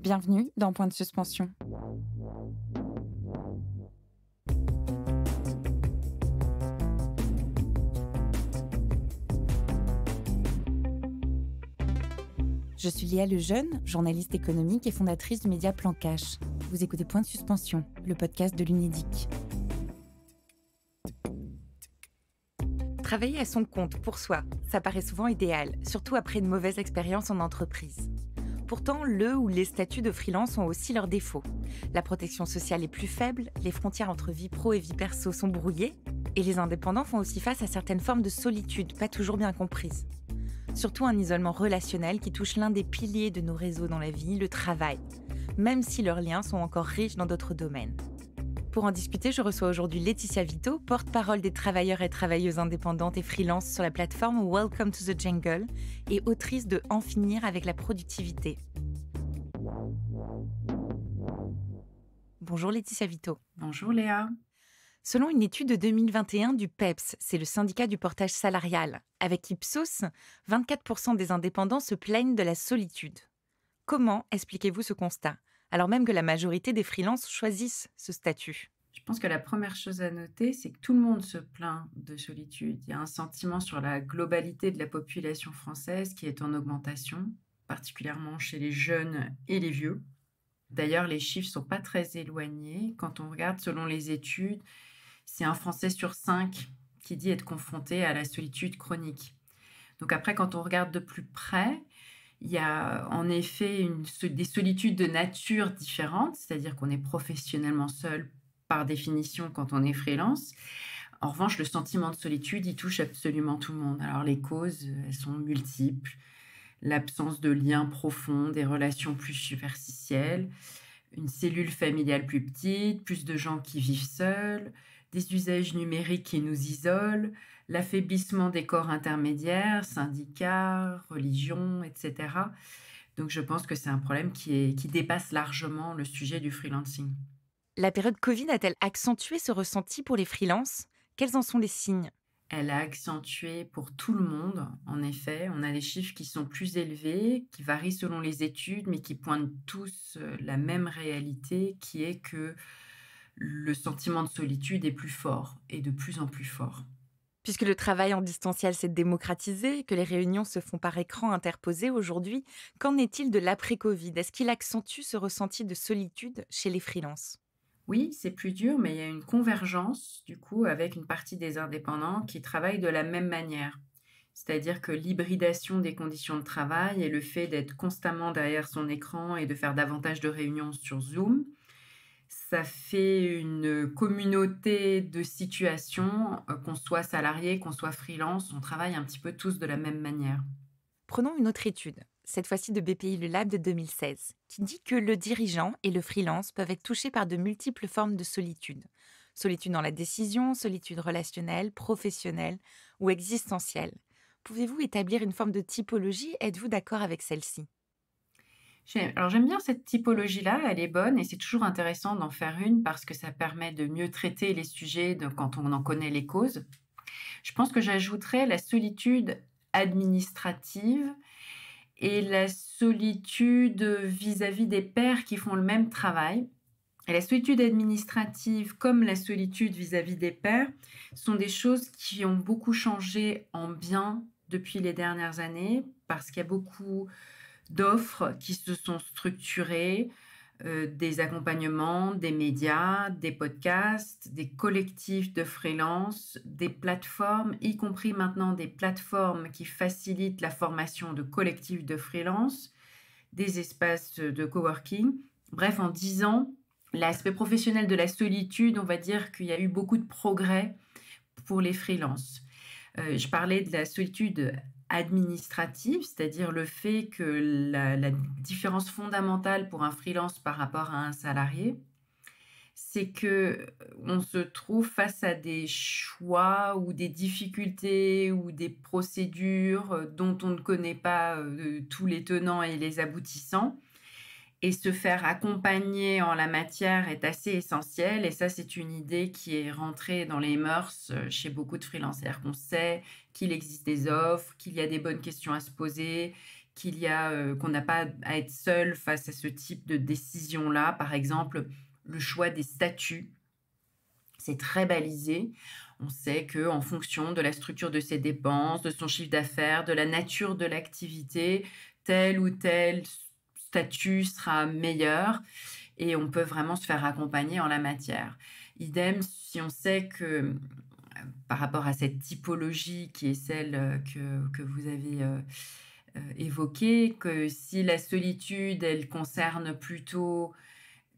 Bienvenue dans Point de suspension. Je suis Léa Lejeune, journaliste économique et fondatrice du média Plan Cash. Vous écoutez Point de suspension, le podcast de l'Unédic. Travailler à son compte pour soi, ça paraît souvent idéal, surtout après une mauvaise expérience en entreprise. Pourtant, le ou les statuts de freelance ont aussi leurs défauts. La protection sociale est plus faible, les frontières entre vie pro et vie perso sont brouillées, et les indépendants font aussi face à certaines formes de solitude pas toujours bien comprises. Surtout un isolement relationnel qui touche l'un des piliers de nos réseaux dans la vie, le travail, même si leurs liens sont encore riches dans d'autres domaines. Pour en discuter, je reçois aujourd'hui Laetitia Vito, porte-parole des travailleurs et travailleuses indépendantes et freelance sur la plateforme Welcome to the Jungle et autrice de En finir avec la productivité. Bonjour Laetitia Vito. Bonjour Léa. Selon une étude de 2021 du PEPS, c'est le syndicat du portage salarial, avec Ipsos, 24% des indépendants se plaignent de la solitude. Comment expliquez-vous ce constat, alors même que la majorité des freelances choisissent ce statut ? Je pense que la première chose à noter, c'est que tout le monde se plaint de solitude. Il y a un sentiment sur la globalité de la population française qui est en augmentation, particulièrement chez les jeunes et les vieux. D'ailleurs, les chiffres ne sont pas très éloignés. Quand on regarde selon les études, c'est un Français sur 5 qui dit être confronté à la solitude chronique. Donc après, quand on regarde de plus près, il y a en effet des solitudes de nature différentes, c'est-à-dire qu'on est professionnellement seul par définition quand on est freelance. En revanche, le sentiment de solitude, il touche absolument tout le monde. Alors les causes, elles sont multiples. L'absence de liens profonds, des relations plus superficielles, une cellule familiale plus petite, plus de gens qui vivent seuls, des usages numériques qui nous isolent, l'affaiblissement des corps intermédiaires, syndicats, religions, etc. Donc je pense que c'est un problème qui dépasse largement le sujet du freelancing. La période Covid a-t-elle accentué ce ressenti pour les freelances ? Quels en sont les signes ? Elle a accentué pour tout le monde, en effet. On a des chiffres qui sont plus élevés, qui varient selon les études, mais qui pointent tous la même réalité, qui est que le sentiment de solitude est plus fort et de plus en plus fort. Puisque le travail en distanciel s'est démocratisé, que les réunions se font par écran interposé aujourd'hui, qu'en est-il de l'après-Covid ? Est-ce qu'il accentue ce ressenti de solitude chez les freelances ? Oui, c'est plus dur, mais il y a une convergence, du coup, avec une partie des indépendants qui travaillent de la même manière. C'est-à-dire que l'hybridation des conditions de travail et le fait d'être constamment derrière son écran et de faire davantage de réunions sur Zoom, ça fait une communauté de situations, qu'on soit salarié, qu'on soit freelance, on travaille un petit peu tous de la même manière. Prenons une autre étude, cette fois-ci de BPI Le Lab de 2016, qui dit que le dirigeant et le freelance peuvent être touchés par de multiples formes de solitude. Solitude dans la décision, solitude relationnelle, professionnelle ou existentielle. Pouvez-vous établir une forme de typologie ? Êtes-vous d'accord avec celle-ci ? Alors j'aime bien cette typologie-là, elle est bonne et c'est toujours intéressant d'en faire une parce que ça permet de mieux traiter les sujets quand on en connaît les causes. Je pense que j'ajouterais la solitude administrative et la solitude vis-à-vis des pairs qui font le même travail. Et la solitude administrative comme la solitude vis-à-vis des pairs sont des choses qui ont beaucoup changé en bien depuis les dernières années parce qu'il y a beaucoup d'offres qui se sont structurées, des accompagnements, des médias, des podcasts, des collectifs de freelance, des plateformes, y compris maintenant des plateformes qui facilitent la formation de collectifs de freelance, des espaces de coworking. Bref, en 10 ans, l'aspect professionnel de la solitude, on va dire qu'il y a eu beaucoup de progrès pour les freelances. Je parlais de la solitude administrative, c'est-à-dire le fait que la différence fondamentale pour un freelance par rapport à un salarié, c'est que on se trouve face à des choix ou des difficultés ou des procédures dont on ne connaît pas tous les tenants et les aboutissants. Et se faire accompagner en la matière est assez essentiel. Et ça, c'est une idée qui est rentrée dans les mœurs chez beaucoup de freelancers. Qu'on sait qu'il existe des offres, qu'il y a des bonnes questions à se poser, qu'on n'a pas à être seul face à ce type de décision-là. Par exemple, le choix des statuts, c'est très balisé. On sait que en fonction de la structure de ses dépenses, de son chiffre d'affaires, de la nature de l'activité, tel ou tel statut sera meilleur et on peut vraiment se faire accompagner en la matière. Idem, si on sait que, par rapport à cette typologie qui est celle, que vous avez, évoquée, que si la solitude, elle concerne plutôt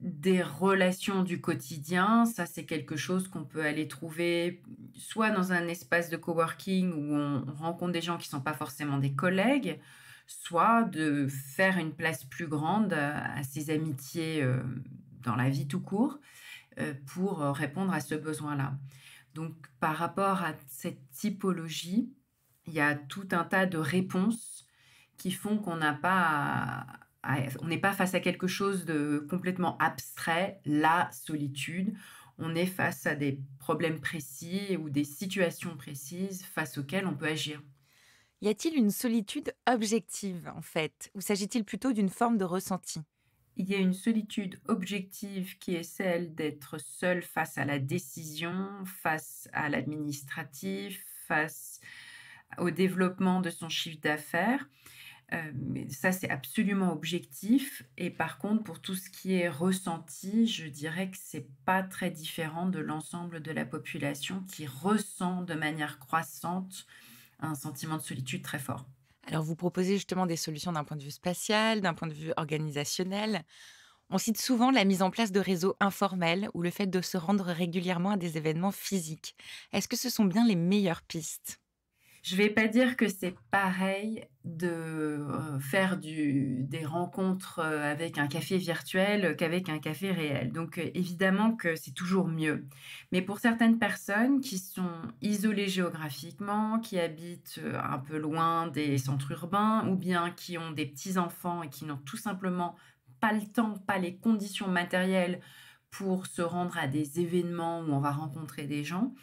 des relations du quotidien, ça c'est quelque chose qu'on peut aller trouver soit dans un espace de coworking où on rencontre des gens qui ne sont pas forcément des collègues, soit de faire une place plus grande à ses amitiés, dans la vie tout court, pour, répondre à ce besoin-là. Donc par rapport à cette typologie, il y a tout un tas de réponses qui font qu'on n'a pas on n'est pas face à quelque chose de complètement abstrait, la solitude. On est face à des problèmes précis ou des situations précises face auxquelles on peut agir. Y a-t-il une solitude objective, en fait, ou s'agit-il plutôt d'une forme de ressenti? Il y a une solitude objective qui est celle d'être seul face à la décision, face à l'administratif, face au développement de son chiffre d'affaires. Mais ça, c'est absolument objectif et par contre, pour tout ce qui est ressenti, je dirais que c'est pas très différent de l'ensemble de la population qui ressent de manière croissante un sentiment de solitude très fort. Alors, vous proposez justement des solutions d'un point de vue spatial, d'un point de vue organisationnel. On cite souvent la mise en place de réseaux informels ou le fait de se rendre régulièrement à des événements physiques. Est-ce que ce sont bien les meilleures pistes? Je vais pas dire que c'est pareil de, faire des rencontres, avec un café virtuel, qu'avec un café réel. Donc, évidemment que c'est toujours mieux. Mais pour certaines personnes qui sont isolées géographiquement, qui habitent, un peu loin des centres urbains ou bien qui ont des petits-enfants et qui n'ont tout simplement pas le temps, pas les conditions matérielles pour se rendre à des événements où on va rencontrer des gens,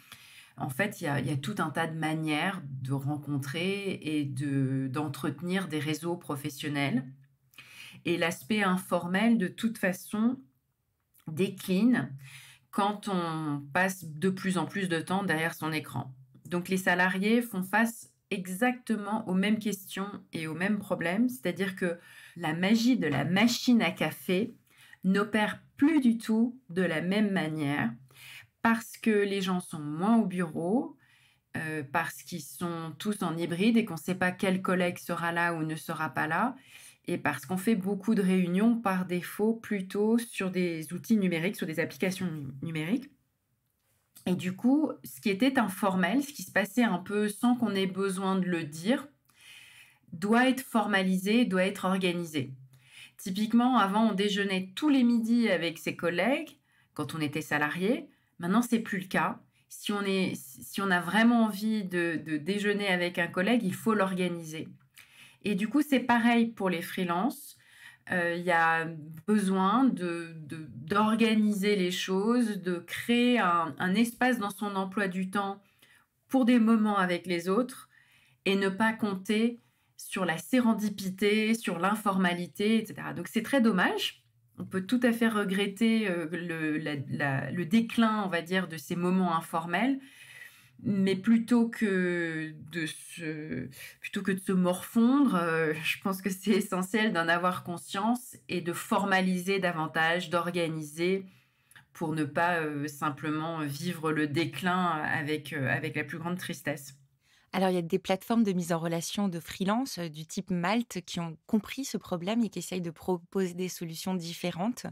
en fait, il y a tout un tas de manières de rencontrer et d'entretenir des réseaux professionnels et l'aspect informel, de toute façon, décline quand on passe de plus en plus de temps derrière son écran. Donc les salariés font face exactement aux mêmes questions et aux mêmes problèmes, c'est-à-dire que la magie de la machine à café n'opère plus du tout de la même manière parce que les gens sont moins au bureau, parce qu'ils sont tous en hybride et qu'on ne sait pas quel collègue sera là ou ne sera pas là et parce qu'on fait beaucoup de réunions par défaut plutôt sur des outils numériques, sur des applications numériques et du coup, ce qui était informel, ce qui se passait un peu sans qu'on ait besoin de le dire, doit être formalisé, doit être organisé. Typiquement, avant, on déjeunait tous les midis avec ses collègues quand on était salarié. Maintenant, c'est plus le cas. Si on a vraiment envie de déjeuner avec un collègue, il faut l'organiser. Et du coup, c'est pareil pour les freelances. Il y a besoin d'organiser les choses, de créer un espace dans son emploi du temps pour des moments avec les autres et ne pas compter sur la sérendipité, sur l'informalité, etc. Donc c'est très dommage. On peut tout à fait regretter le déclin, on va dire, de ces moments informels, mais plutôt que de se morfondre, je pense que c'est essentiel d'en avoir conscience et de formaliser davantage, d'organiser pour ne pas simplement vivre le déclin avec la plus grande tristesse. Alors, il y a des plateformes de mise en relation de freelance du type Malte qui ont compris ce problème et qui essayent de proposer des solutions différentes.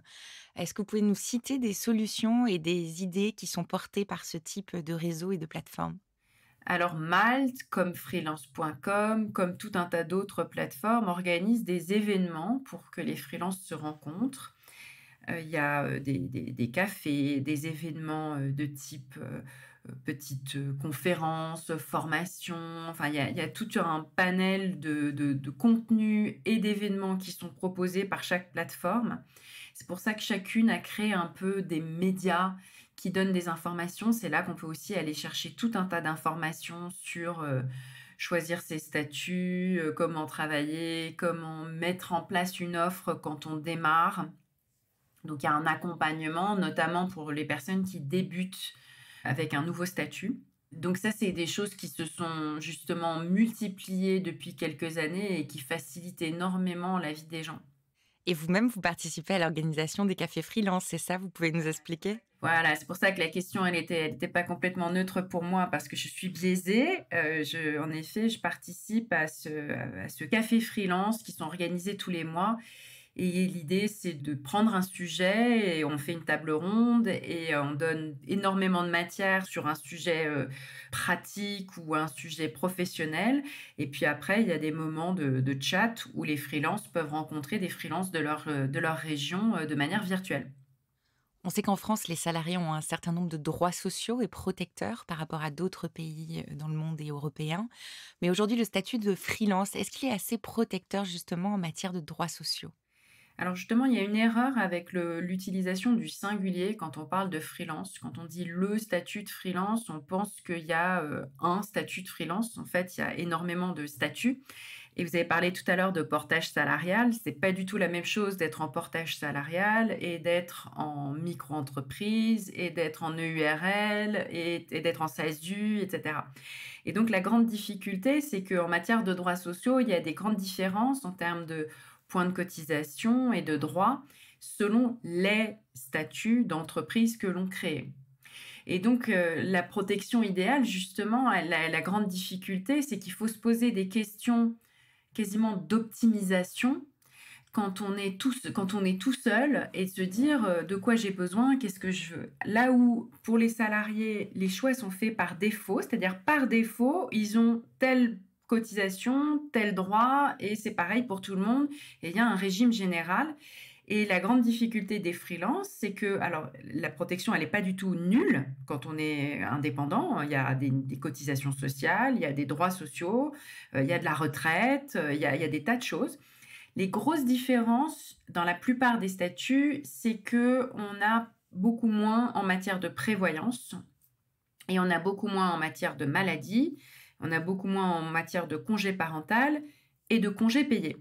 Est-ce que vous pouvez nous citer des solutions et des idées qui sont portées par ce type de réseau et de plateforme? Alors Malte, comme freelance.com, comme tout un tas d'autres plateformes, organise des événements pour que les freelances se rencontrent. Il y a, des cafés, des événements, de type, petites, conférences, formations, enfin il y a tout un panel de contenus et d'événements qui sont proposés par chaque plateforme. C'est pour ça que chacune a créé un peu des médias qui donnent des informations. C'est là qu'on peut aussi aller chercher tout un tas d'informations sur, choisir ses statuts, comment travailler, comment mettre en place une offre quand on démarre. Donc il y a un accompagnement, notamment pour les personnes qui débutent avec un nouveau statut. Donc ça, c'est des choses qui se sont justement multipliées depuis quelques années et qui facilitent énormément la vie des gens. Et vous-même, vous participez à l'organisation des cafés freelance, c'est ça? Vous pouvez nous expliquer? Voilà, c'est pour ça que la question, elle était pas complètement neutre pour moi parce que je suis biaisée. En effet, je participe à ce café freelance qui sont organisés tous les mois et l'idée, c'est de prendre un sujet et on fait une table ronde et on donne énormément de matière sur un sujet, pratique ou un sujet professionnel et puis après, il y a des moments de chat où les freelances peuvent rencontrer des freelances de leur région, de manière virtuelle. On sait qu'en France, les salariés ont un certain nombre de droits sociaux et protecteurs par rapport à d'autres pays dans le monde et européens. Mais aujourd'hui, le statut de freelance, est-ce qu'il est assez protecteur justement en matière de droits sociaux? Alors justement, il y a une erreur avec l'utilisation du singulier quand on parle de freelance. Quand on dit le statut de freelance, on pense qu'il y a un statut de freelance. En fait, il y a énormément de statuts. Et vous avez parlé tout à l'heure de portage salarial. C'est pas du tout la même chose d'être en portage salarial et d'être en micro-entreprise et d'être en EURL et d'être en SASU, etc. Et donc la grande difficulté, c'est qu'en matière de droits sociaux, il y a des grandes différences en termes de points de cotisation et de droits selon les statuts d'entreprise que l'on crée. Et donc, la protection idéale, justement, la grande difficulté, c'est qu'il faut se poser des questions quasiment d'optimisation quand on est tout seul et se dire, «De quoi j'ai besoin? Qu'est-ce que je veux?» Là où, pour les salariés, les choix sont faits par défaut, c'est-à-dire par défaut, ils ont telle cotisation, tel droit et c'est pareil pour tout le monde et il y a un régime général et la grande difficulté des freelances, c'est que alors la protection, elle est pas du tout nulle quand on est indépendant. Il y a des cotisations sociales, il y a des droits sociaux, il y a de la retraite, il y a des tas de choses. Les grosses différences dans la plupart des statuts, c'est que on a beaucoup moins en matière de prévoyance et on a beaucoup moins en matière de maladie, on a beaucoup moins en matière de congé parental et de congés payés.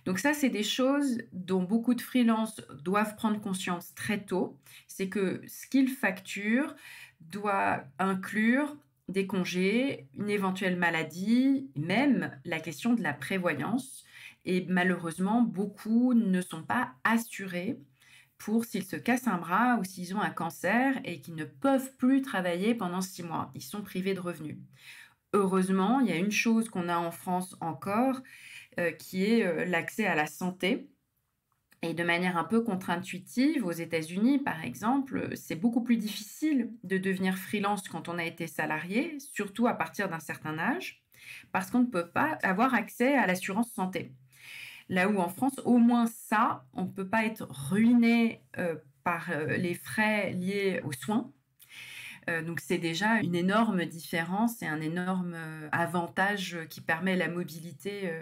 Donc ça, c'est des choses dont beaucoup de freelances doivent prendre conscience très tôt. C'est que ce qu'ils facturent doit inclure des congés, une éventuelle maladie, même la question de la prévoyance. Et malheureusement, beaucoup ne sont pas assurés pour s'ils se cassent un bras ou s'ils ont un cancer et qu'ils ne peuvent plus travailler pendant 6 mois. Ils sont privés de revenus. Heureusement, il y a une chose qu'on a en France encore, qui est, l'accès à la santé et de manière un peu contre-intuitive, aux États-Unis, par exemple, c'est beaucoup plus difficile de devenir freelance quand on a été salarié, surtout à partir d'un certain âge, parce qu'on ne peut pas avoir accès à l'assurance santé. Là où en France, au moins ça, on ne peut pas être ruiné, par, les frais liés aux soins. Donc c'est déjà une énorme différence et un énorme, avantage, qui permet la mobilité,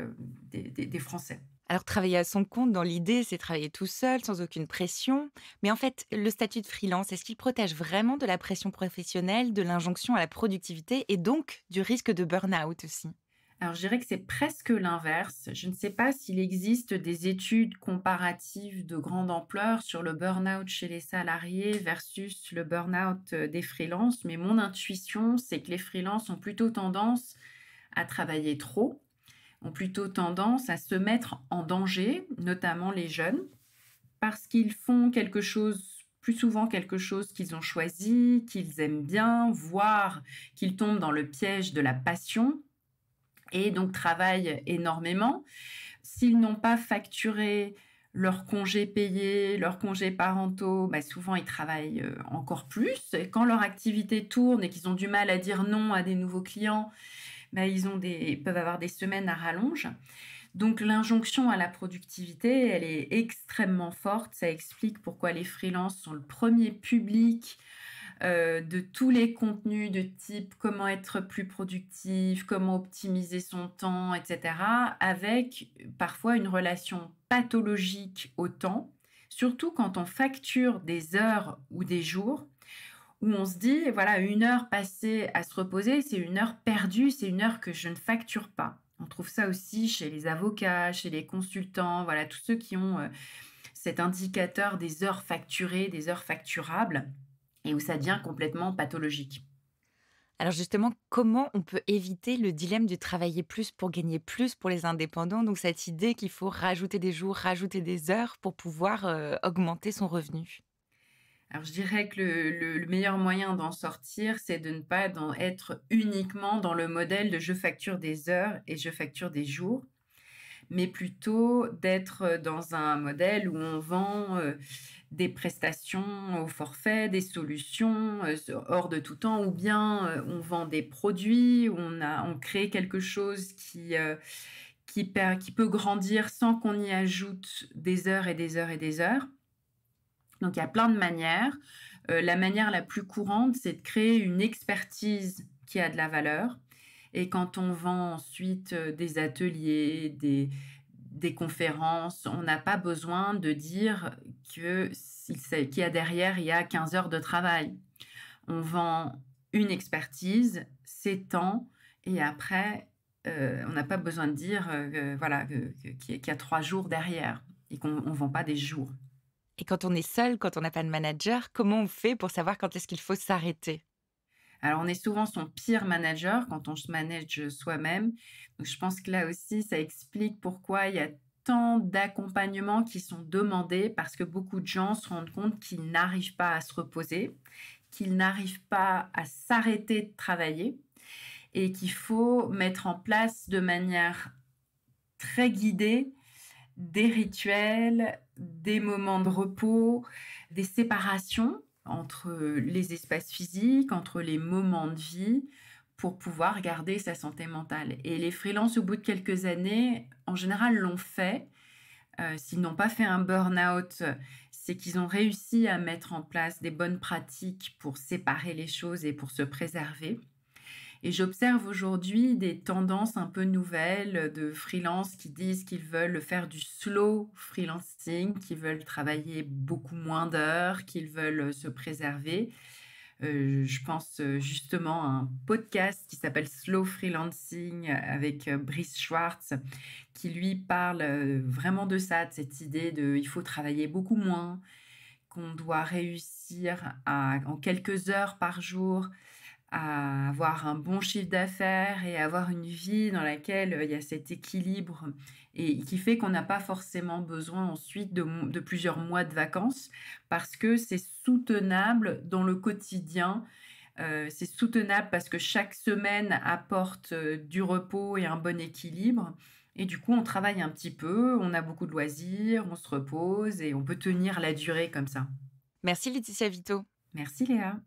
des Français. Alors travailler à son compte, dans l'idée, c'est travailler tout seul, sans aucune pression. Mais en fait, le statut de freelance, est-ce qu'il protège vraiment de la pression professionnelle, de l'injonction à la productivité et donc du risque de burn-out aussi? Alors je dirais que c'est presque l'inverse. Je ne sais pas s'il existe des études comparatives de grande ampleur sur le burn-out chez les salariés versus le burn-out, des freelances, mais mon intuition, c'est que les freelances ont plutôt tendance à travailler trop, ont plutôt tendance à se mettre en danger, notamment les jeunes, parce qu'ils font quelque chose plus souvent quelque chose qu'ils ont choisi, qu'ils aiment bien, voire qu'ils tombent dans le piège de la passion et donc travaillent énormément. S'ils n'ont pas facturé leurs congés payés, leurs congés parentaux, bah, souvent ils travaillent, encore plus et quand leur activité tourne et qu'ils ont du mal à dire non à des nouveaux clients, bah, ils peuvent avoir des semaines à rallonge. Donc l'injonction à la productivité, elle est extrêmement forte. Ça explique pourquoi les freelances sont le premier public de tous les contenus de type comment être plus productif, comment optimiser son temps, etc., avec parfois une relation pathologique au temps, surtout quand on facture des heures ou des jours où on se dit, voilà, 1 heure passée à se reposer, c'est 1 heure perdue, c'est 1 heure que je ne facture pas. On trouve ça aussi chez les avocats, chez les consultants, voilà, tous ceux qui ont cet indicateur des heures facturées, des heures facturables, et où ça devient complètement pathologique. Alors justement, comment on peut éviter le dilemme du travailler plus pour gagner plus pour les indépendants? Donc cette idée qu'il faut rajouter des jours, rajouter des heures pour pouvoir, augmenter son revenu. Alors je dirais que le meilleur moyen d'en sortir, c'est de ne pas être uniquement dans le modèle de je facture des heures et je facture des jours, mais plutôt d'être dans un modèle où on vend des prestations au forfait, des solutions hors de tout temps, ou bien on vend des produits, où on crée quelque chose qui peut grandir sans qu'on y ajoute des heures et des heures et des heures. Donc il y a plein de manières. La manière la plus courante, c'est de créer une expertise qui a de la valeur. Et quand on vend ensuite des ateliers, des conférences, on n'a pas besoin de dire qu'il y a derrière, il y a 15 heures de travail. On vend une expertise, c'est temps, et après, on n'a pas besoin de dire qu'il y a 3 jours derrière et qu'on ne vend pas des jours. Et quand on est seul, quand on n'a pas de manager, comment on fait pour savoir quand est-ce qu'il faut s'arrêter? Alors, on est souvent son pire manager quand on se manage soi-même. Donc, je pense que là aussi, ça explique pourquoi il y a tant d'accompagnements qui sont demandés parce que beaucoup de gens se rendent compte qu'ils n'arrivent pas à se reposer, qu'ils n'arrivent pas à s'arrêter de travailler et qu'il faut mettre en place de manière très guidée des rituels, des moments de repos, des séparations entre les espaces physiques, entre les moments de vie, pour pouvoir garder sa santé mentale. Et les freelances, au bout de quelques années, en général, l'ont fait. S'ils n'ont pas fait un burn-out, c'est qu'ils ont réussi à mettre en place des bonnes pratiques pour séparer les choses et pour se préserver. Et j'observe aujourd'hui des tendances un peu nouvelles de freelance qui disent qu'ils veulent faire du slow freelancing, qu'ils veulent travailler beaucoup moins d'heures, qu'ils veulent se préserver. Je pense justement à un podcast qui s'appelle Slow Freelancing avec Brice Schwartz, qui lui parle vraiment de ça, de cette idée de il faut travailler beaucoup moins, qu'on doit réussir en quelques heures par jour à avoir un bon chiffre d'affaires et avoir une vie dans laquelle il y a cet équilibre et qui fait qu'on n'a pas forcément besoin ensuite de plusieurs mois de vacances parce que c'est soutenable dans le quotidien. C'est soutenable parce que chaque semaine apporte du repos et un bon équilibre. Et du coup, on travaille un petit peu, on a beaucoup de loisirs, on se repose et on peut tenir la durée comme ça. Merci Laetitia Vito. Merci Léa.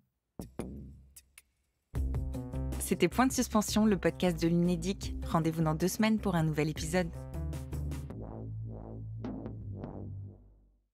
C'était Point de suspension, le podcast de l'Unédic. Rendez-vous dans 2 semaines pour un nouvel épisode.